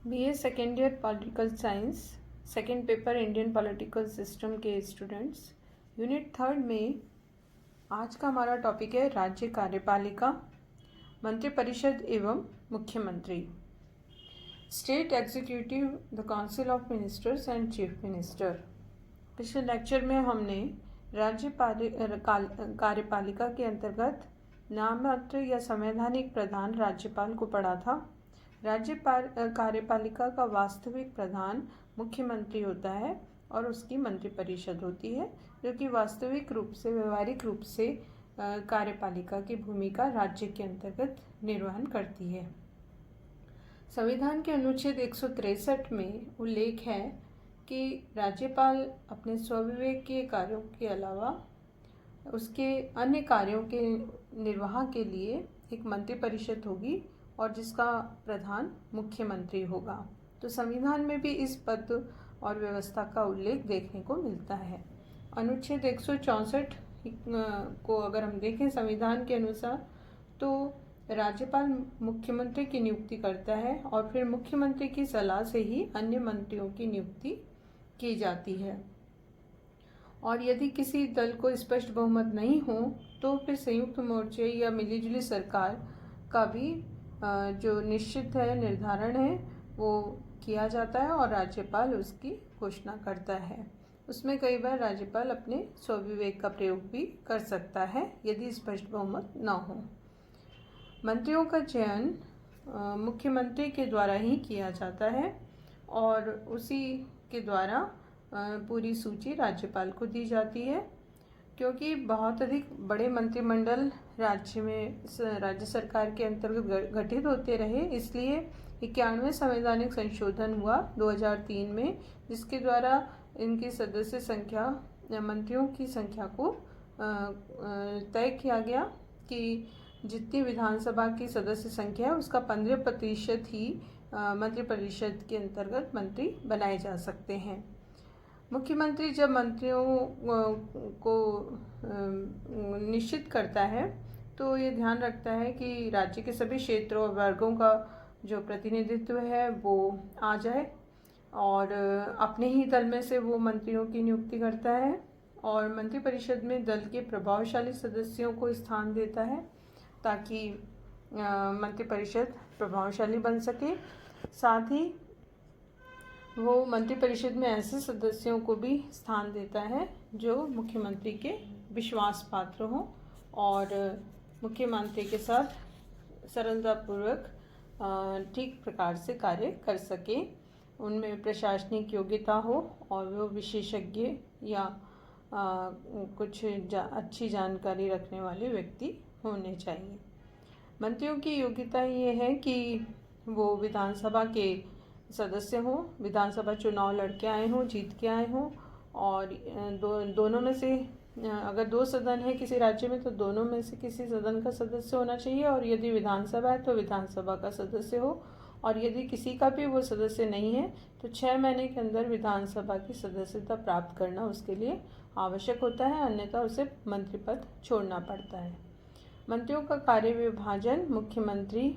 BA second year political science second paper Indian political system के students, unit third में आज का हमारा टॉपिक है राज्य कार्यपालिका, मंत्रिपरिषद एवं मुख्यमंत्री। State executive, the council of ministers and chief minister. पिछले लेक्चर में हमने राज्य कार्यपालिका के अंतर्गत नाममात्र या संवैधानिक प्रधान राज्यपाल को पढ़ा था। राज्य कार्यपालिका का वास्तविक प्रधान मुख्यमंत्री होता है और उसकी मंत्रिपरिषद होती है, जो कि वास्तविक रूप से व्यवहारिक रूप से कार्यपालिका की भूमिका राज्य के अंतर्गत निर्वहन करती है। संविधान के अनुच्छेद 163 में उल्लेख है कि राज्यपाल अपने स्वविवेक के कार्यों के अलावा उसके अन्य कार्यों के निर्वाह के लिए एक मंत्रिपरिषद होगी और जिसका प्रधान मुख्यमंत्री होगा। तो संविधान में भी इस पद और व्यवस्था का उल्लेख देखने को मिलता है। अनुच्छेद 164 को अगर हम देखें संविधान के अनुसार, तो राज्यपाल मुख्यमंत्री की नियुक्ति करता है और फिर मुख्यमंत्री की सलाह से ही अन्य मंत्रियों की नियुक्ति की जाती है। और यदि किसी दल को स्पष्ट बहुमत नहीं हो तो फिर संयुक्त मोर्चे या मिलीजुली सरकार का भी जो निश्चित है, निर्धारण है, वो किया जाता है और राज्यपाल उसकी घोषणा करता है। उसमें कई बार राज्यपाल अपने स्वविवेक का प्रयोग भी कर सकता है यदि स्पष्ट बहुमत न हो। मंत्रियों का चयन मुख्यमंत्री के द्वारा ही किया जाता है और उसी के द्वारा पूरी सूची राज्यपाल को दी जाती है। क्योंकि बहुत अधिक बड़े मंत्रिमंडल राज्य सरकार के अंतर्गत गठित होते रहे, इसलिए 91वें संवैधानिक संशोधन हुआ 2003 में, जिसके द्वारा इनकी सदस्य संख्या, मंत्रियों की संख्या को तय किया गया कि जितनी विधानसभा की सदस्य संख्या है उसका 15% ही मंत्रिपरिषद के अंतर्गत मंत्री बनाए जा सकते हैं। मुख्यमंत्री जब मंत्रियों को निश्चित करता है तो ये ध्यान रखता है कि राज्य के सभी क्षेत्रों और वर्गों का जो प्रतिनिधित्व है वो आ जाए और अपने ही दल में से वो मंत्रियों की नियुक्ति करता है और मंत्रिपरिषद में दल के प्रभावशाली सदस्यों को स्थान देता है ताकि मंत्रिपरिषद प्रभावशाली बन सके। साथ ही वो मंत्रिपरिषद में ऐसे सदस्यों को भी स्थान देता है जो मुख्यमंत्री के विश्वास पात्र हों और मुख्यमंत्री के साथ सरलतापूर्वक ठीक प्रकार से कार्य कर सके, उनमें प्रशासनिक योग्यता हो और वो विशेषज्ञ या कुछ अच्छी जानकारी रखने वाले व्यक्ति होने चाहिए। मंत्रियों की योग्यता ये है कि वो विधानसभा के सदस्य हों, विधानसभा चुनाव लड़के आए हों, जीत के आए हों और दोनों में से अगर 2 सदन है किसी राज्य में तो दोनों में से किसी सदन का सदस्य होना चाहिए और यदि विधानसभा है तो विधानसभा का सदस्य हो और यदि किसी का भी वो सदस्य नहीं है तो 6 महीने के अंदर विधानसभा की सदस्यता प्राप्त करना उसके लिए आवश्यक होता है, अन्यथा उसे मंत्री पद छोड़ना पड़ता है। मंत्रियों का कार्य विभाजन मुख्यमंत्री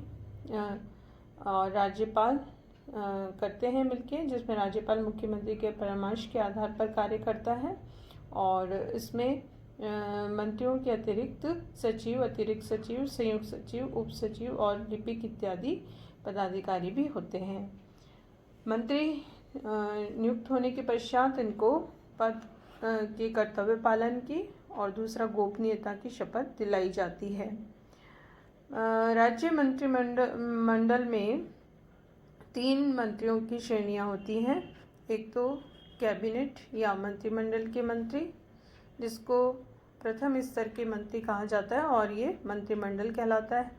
और राज्यपाल करते हैं मिलके, जिसमें राज्यपाल मुख्यमंत्री के परामर्श के आधार पर कार्य करता है और इसमें मंत्रियों के अतिरिक्त सचिव, अतिरिक्त सचिव, संयुक्त सचिव, उप सचिव और लिपिक इत्यादि पदाधिकारी भी होते हैं। मंत्री नियुक्त होने के पश्चात इनको पद के कर्तव्य पालन की और दूसरा गोपनीयता की शपथ दिलाई जाती है। राज्य मंत्रिमंडल में 3 मंत्रियों की श्रेणियां होती हैं। एक तो कैबिनेट या मंत्रिमंडल के मंत्री, जिसको प्रथम स्तर के मंत्री कहा जाता है और ये मंत्रिमंडल कहलाता है।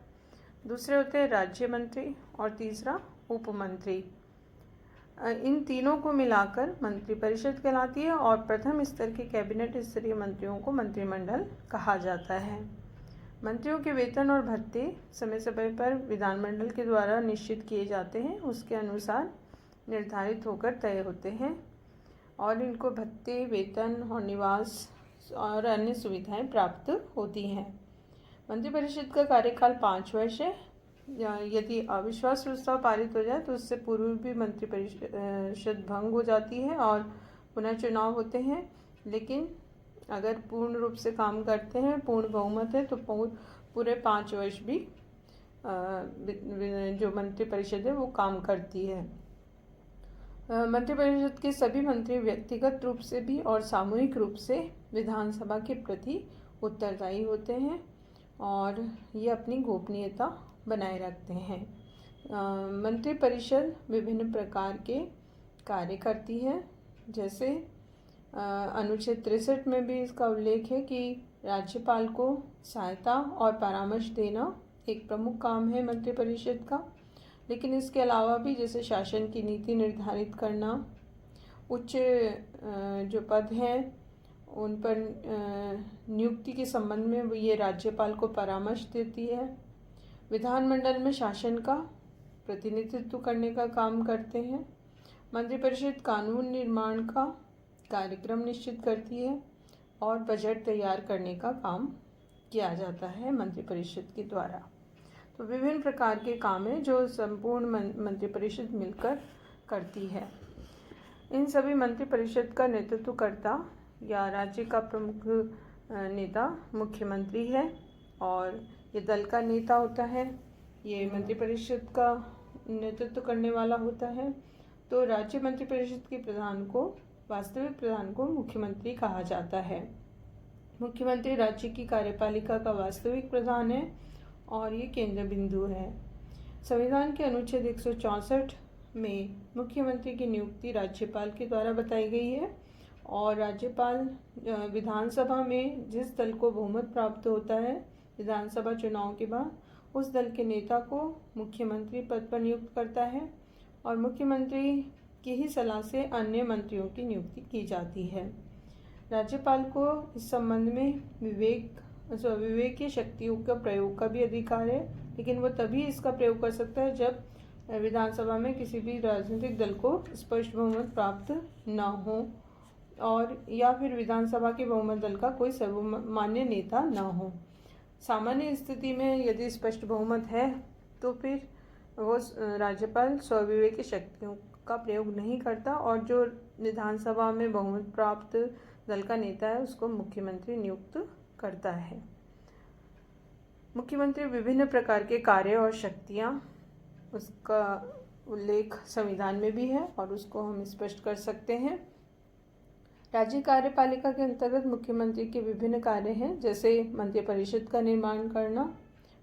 दूसरे होते हैं राज्य मंत्री और तीसरा उप मंत्री। इन तीनों को मिलाकर मंत्रिपरिषद कहलाती है और प्रथम स्तर के कैबिनेट स्तरीय मंत्रियों को मंत्रिमंडल कहा जाता है। मंत्रियों के वेतन और भत्ते समय समय पर विधानमंडल के द्वारा निश्चित किए जाते हैं, उसके अनुसार निर्धारित होकर तय होते हैं और इनको भत्ते, वेतन और निवास और अन्य सुविधाएं प्राप्त होती हैं। मंत्रिपरिषद का कार्यकाल 5 वर्ष है यदि अविश्वास प्रस्ताव पारित हो जाए तो उससे पूर्व भी मंत्रिपरिषद भंग हो जाती है और पुनः चुनाव होते हैं। लेकिन अगर पूर्ण रूप से काम करते हैं, पूर्ण बहुमत है, तो पूरे 5 वर्ष भी जो मंत्रिपरिषद है वो काम करती है। मंत्रिपरिषद के सभी मंत्री व्यक्तिगत रूप से भी और सामूहिक रूप से विधानसभा के प्रति उत्तरदायी होते हैं और ये अपनी गोपनीयता बनाए रखते हैं। मंत्रिपरिषद विभिन्न प्रकार के कार्य करती है, जैसे अनुच्छेद 63 में भी इसका उल्लेख है कि राज्यपाल को सहायता और परामर्श देना एक प्रमुख काम है मंत्रिपरिषद का। लेकिन इसके अलावा भी जैसे शासन की नीति निर्धारित करना, उच्च जो पद हैं उन पर नियुक्ति के संबंध में ये राज्यपाल को परामर्श देती है। विधानमंडल में शासन का प्रतिनिधित्व करने का काम करते हैं। मंत्रिपरिषद कानून निर्माण का कार्यक्रम निश्चित करती है और बजट तैयार करने का काम किया जाता है मंत्रिपरिषद के द्वारा। तो विभिन्न प्रकार के काम हैं जो संपूर्ण मंत्रिपरिषद मिलकर करती है। इन सभी मंत्रिपरिषद का नेतृत्वकर्ता या राज्य का प्रमुख नेता मुख्यमंत्री है और ये दल का नेता होता है। ये मंत्रिपरिषद का नेतृत्व करने वाला होता है। तो राज्य मंत्रिपरिषद के प्रधान को, वास्तविक प्रधान को मुख्यमंत्री कहा जाता है। मुख्यमंत्री राज्य की कार्यपालिका का वास्तविक प्रधान है और ये केंद्र बिंदु है। संविधान के अनुच्छेद 164 में मुख्यमंत्री की नियुक्ति राज्यपाल के द्वारा बताई गई है और राज्यपाल विधानसभा में जिस दल को बहुमत प्राप्त होता है विधानसभा चुनाव के बाद, उस दल के नेता को मुख्यमंत्री पद पर नियुक्त करता है और मुख्यमंत्री की ही सलाह से अन्य मंत्रियों की नियुक्ति की जाती है। राज्यपाल को इस संबंध में विवेकीय शक्तियों का प्रयोग का भी अधिकार है, लेकिन वो तभी इसका प्रयोग कर सकता है जब विधानसभा में किसी भी राजनीतिक दल को स्पष्ट बहुमत प्राप्त न हो और या फिर विधानसभा के बहुमत दल का कोई सर्वमान्य नेता न हो। सामान्य स्थिति में यदि स्पष्ट बहुमत है तो फिर वो राज्यपाल स्वविवेकी शक्तियों का प्रयोग नहीं करता और जो विधानसभा में बहुमत प्राप्त दल का नेता है उसको मुख्यमंत्री नियुक्त करता है। मुख्यमंत्री विभिन्न प्रकार के कार्य और शक्तियाँ, उसका उल्लेख संविधान में भी है और उसको हम स्पष्ट कर सकते हैं। राज्य कार्यपालिका के अंतर्गत मुख्यमंत्री के विभिन्न कार्य हैं, जैसे मंत्रिपरिषद का निर्माण करना,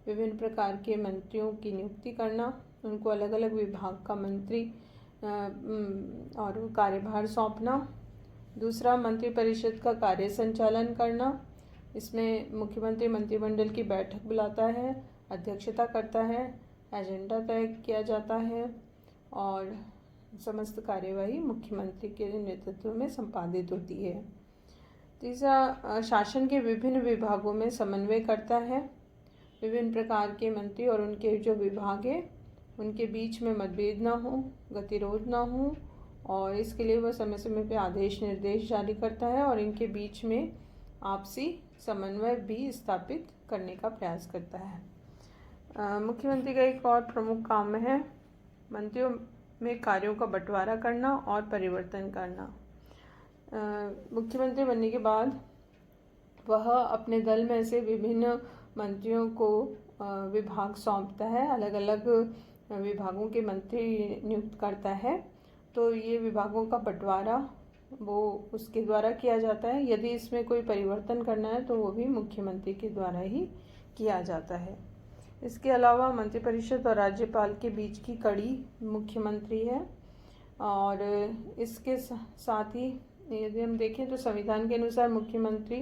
विभिन्न प्रकार के मंत्रियों की नियुक्ति करना, उनको अलग अलग विभाग का मंत्री और कार्यभार सौंपना। दूसरा, मंत्रिपरिषद का कार्य संचालन करना, इसमें मुख्यमंत्री मंत्रिमंडल की बैठक बुलाता है, अध्यक्षता करता है, एजेंडा तय किया जाता है और समस्त कार्यवाही मुख्यमंत्री के नेतृत्व में संपादित होती है। तीसरा, शासन के विभिन्न विभागों में समन्वय करता है। विभिन्न प्रकार के मंत्री और उनके जो विभाग हैं उनके बीच में मतभेद ना हो, गतिरोध ना हो और इसके लिए वह समय समय पे आदेश निर्देश जारी करता है और इनके बीच में आपसी समन्वय भी स्थापित करने का प्रयास करता है। मुख्यमंत्री का एक और प्रमुख काम है मंत्रियों में कार्यों का बंटवारा करना और परिवर्तन करना। मुख्यमंत्री बनने के बाद वह अपने दल में से विभिन्न मंत्रियों को विभाग सौंपता है, अलग अलग विभागों के मंत्री नियुक्त करता है। तो ये विभागों का बंटवारा वो उसके द्वारा किया जाता है। यदि इसमें कोई परिवर्तन करना है तो वो भी मुख्यमंत्री के द्वारा ही किया जाता है। इसके अलावा मंत्रिपरिषद और राज्यपाल के बीच की कड़ी मुख्यमंत्री है और इसके साथ ही यदि हम देखें तो संविधान के अनुसार मुख्यमंत्री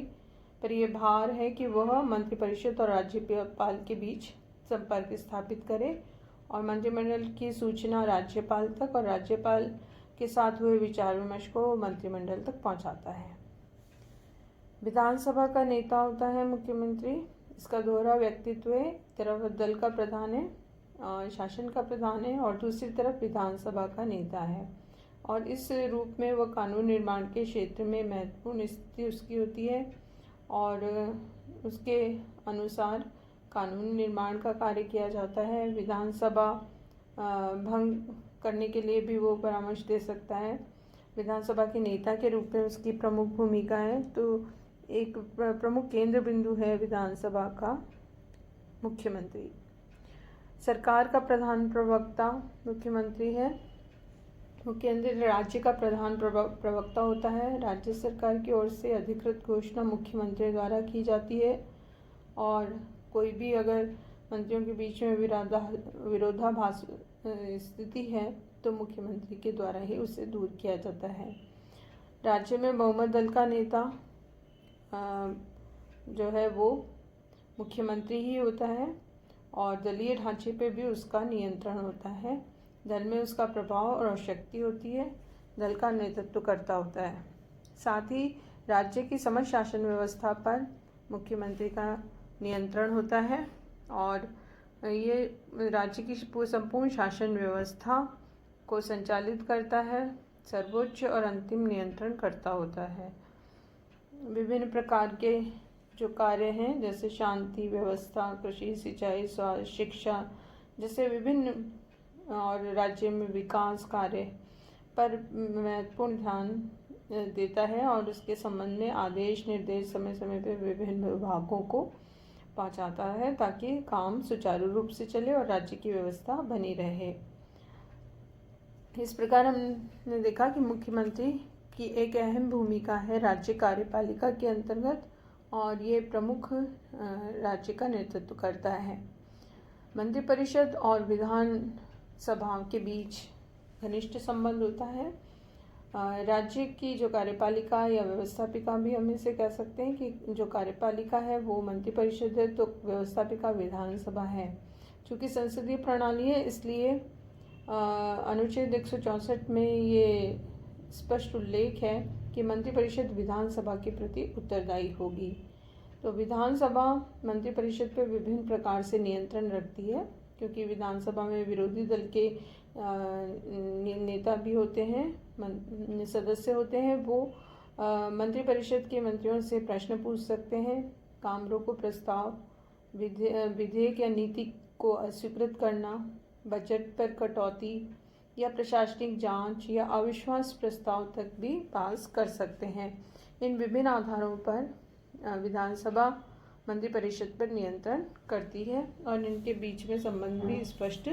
पर यह भार है कि वह मंत्रिपरिषद और राज्यपाल के बीच संपर्क स्थापित करे और मंत्रिमंडल की सूचना राज्यपाल तक और राज्यपाल के साथ हुए विचार विमर्श को मंत्रिमंडल तक पहुंचाता है। विधानसभा का नेता होता है मुख्यमंत्री। इसका दोहरा व्यक्तित्व है, एक तरफ दल का प्रधान है और शासन का प्रधान है और दूसरी तरफ विधानसभा का नेता है और इस रूप में वह कानून निर्माण के क्षेत्र में महत्वपूर्ण स्थिति उसकी होती है और उसके अनुसार कानून निर्माण का कार्य किया जाता है। विधानसभा भंग करने के लिए भी वो परामर्श दे सकता है। विधानसभा के नेता के रूप में उसकी प्रमुख भूमिका है। तो एक प्रमुख केंद्र बिंदु है विधानसभा का मुख्यमंत्री। सरकार का प्रधान प्रवक्ता मुख्यमंत्री है। मुख्यमंत्री राज्य का प्रधान प्रवक्ता होता है। राज्य सरकार की ओर से अधिकृत घोषणा मुख्यमंत्री द्वारा की जाती है और कोई भी अगर मंत्रियों के बीच में विरोधाभास स्थिति है तो मुख्यमंत्री के द्वारा ही उसे दूर किया जाता है। राज्य में बहुमत दल का नेता जो है वो मुख्यमंत्री ही होता है और दलीय ढांचे पे भी उसका नियंत्रण होता है। दल में उसका प्रभाव और शक्ति होती है। दल का नेतृत्व करता होता है। साथ ही राज्य की समस्त शासन व्यवस्था पर मुख्यमंत्री का नियंत्रण होता है और ये राज्य की संपूर्ण शासन व्यवस्था को संचालित करता है, सर्वोच्च और अंतिम नियंत्रण करता होता है। विभिन्न प्रकार के जो कार्य हैं जैसे शांति व्यवस्था, कृषि, सिंचाई, स्वास्थ्य, शिक्षा जैसे विभिन्न और राज्य में विकास कार्य पर महत्वपूर्ण ध्यान देता है और उसके संबंध में आदेश निर्देश समय समय पर विभिन्न विभागों को पहुंचाता है ताकि काम सुचारू रूप से चले और राज्य की व्यवस्था बनी रहे। इस प्रकार हमने देखा कि मुख्यमंत्री की एक अहम भूमिका है राज्य कार्यपालिका के अंतर्गत और ये प्रमुख राज्य का नेतृत्व करता है। मंत्रिपरिषद और विधान सभा के बीच घनिष्ठ संबंध होता है। राज्य की जो कार्यपालिका या व्यवस्थापिका भी हम इसे कह सकते हैं कि जो कार्यपालिका है वो मंत्रिपरिषद है तो व्यवस्थापिका विधानसभा है। चूँकि संसदीय प्रणाली है इसलिए अनुच्छेद 164 में ये स्पष्ट उल्लेख है कि मंत्रिपरिषद विधानसभा के प्रति उत्तरदायी होगी। तो विधानसभा मंत्रिपरिषद पर विभिन्न प्रकार से नियंत्रण रखती है क्योंकि विधानसभा में विरोधी दल के नेता भी होते हैं, सदस्य होते हैं। वो मंत्रिपरिषद के मंत्रियों से प्रश्न पूछ सकते हैं, काम रोको प्रस्ताव, विधेयक या नीति को अस्वीकृत करना, बजट पर कटौती या प्रशासनिक जांच या अविश्वास प्रस्ताव तक भी पास कर सकते हैं। इन विभिन्न आधारों पर विधानसभा मंत्रिपरिषद पर नियंत्रण करती है और इनके बीच में संबंध भी स्पष्ट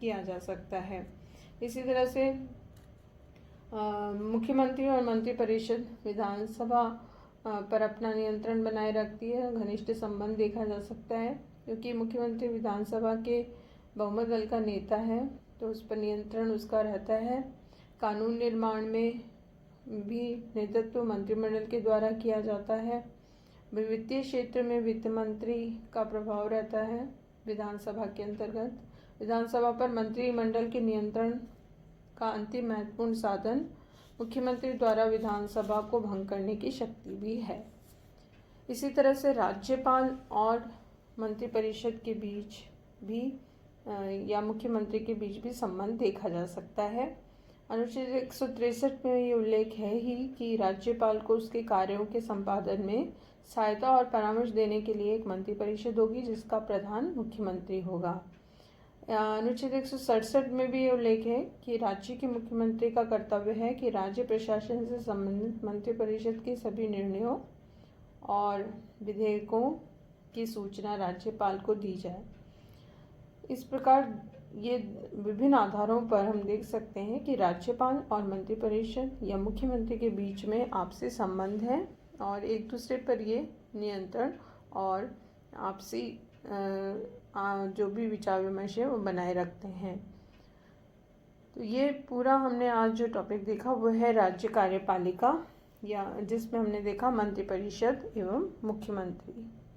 किया जा सकता है। इसी तरह से मुख्यमंत्री और मंत्रिपरिषद विधानसभा पर अपना नियंत्रण बनाए रखती है। घनिष्ठ संबंध देखा जा सकता है क्योंकि मुख्यमंत्री विधानसभा के बहुमत दल का नेता है तो उस पर नियंत्रण उसका रहता है। कानून निर्माण में भी नेतृत्व मंत्रिमंडल के द्वारा किया जाता है। वित्तीय क्षेत्र में वित्त मंत्री का प्रभाव रहता है विधानसभा के अंतर्गत। विधानसभा पर मंत्रिमंडल के नियंत्रण का अंतिम महत्वपूर्ण साधन मुख्यमंत्री द्वारा विधानसभा को भंग करने की शक्ति भी है। इसी तरह से राज्यपाल और मंत्रिपरिषद के बीच भी या मुख्यमंत्री के बीच भी संबंध देखा जा सकता है। अनुच्छेद 163 में ये उल्लेख है ही कि राज्यपाल को उसके कार्यों के संपादन में सहायता और परामर्श देने के लिए एक मंत्रिपरिषद होगी जिसका प्रधान मुख्यमंत्री होगा। अनुच्छेद 167 में भी ये उल्लेख है कि राज्य के मुख्यमंत्री का कर्तव्य है कि राज्य प्रशासन से संबंधित मंत्रिपरिषद के सभी निर्णयों और विधेयकों की सूचना राज्यपाल को दी जाए। इस प्रकार ये विभिन्न आधारों पर हम देख सकते हैं कि राज्यपाल और मंत्रिपरिषद या मुख्यमंत्री के बीच में आपसी संबंध है और एक दूसरे पर ये नियंत्रण और आपसी जो भी विचार विमर्श है वो बनाए रखते हैं। तो ये पूरा हमने आज जो टॉपिक देखा वो है राज्य कार्यपालिका या जिसमें हमने देखा मंत्रिपरिषद एवं मुख्यमंत्री।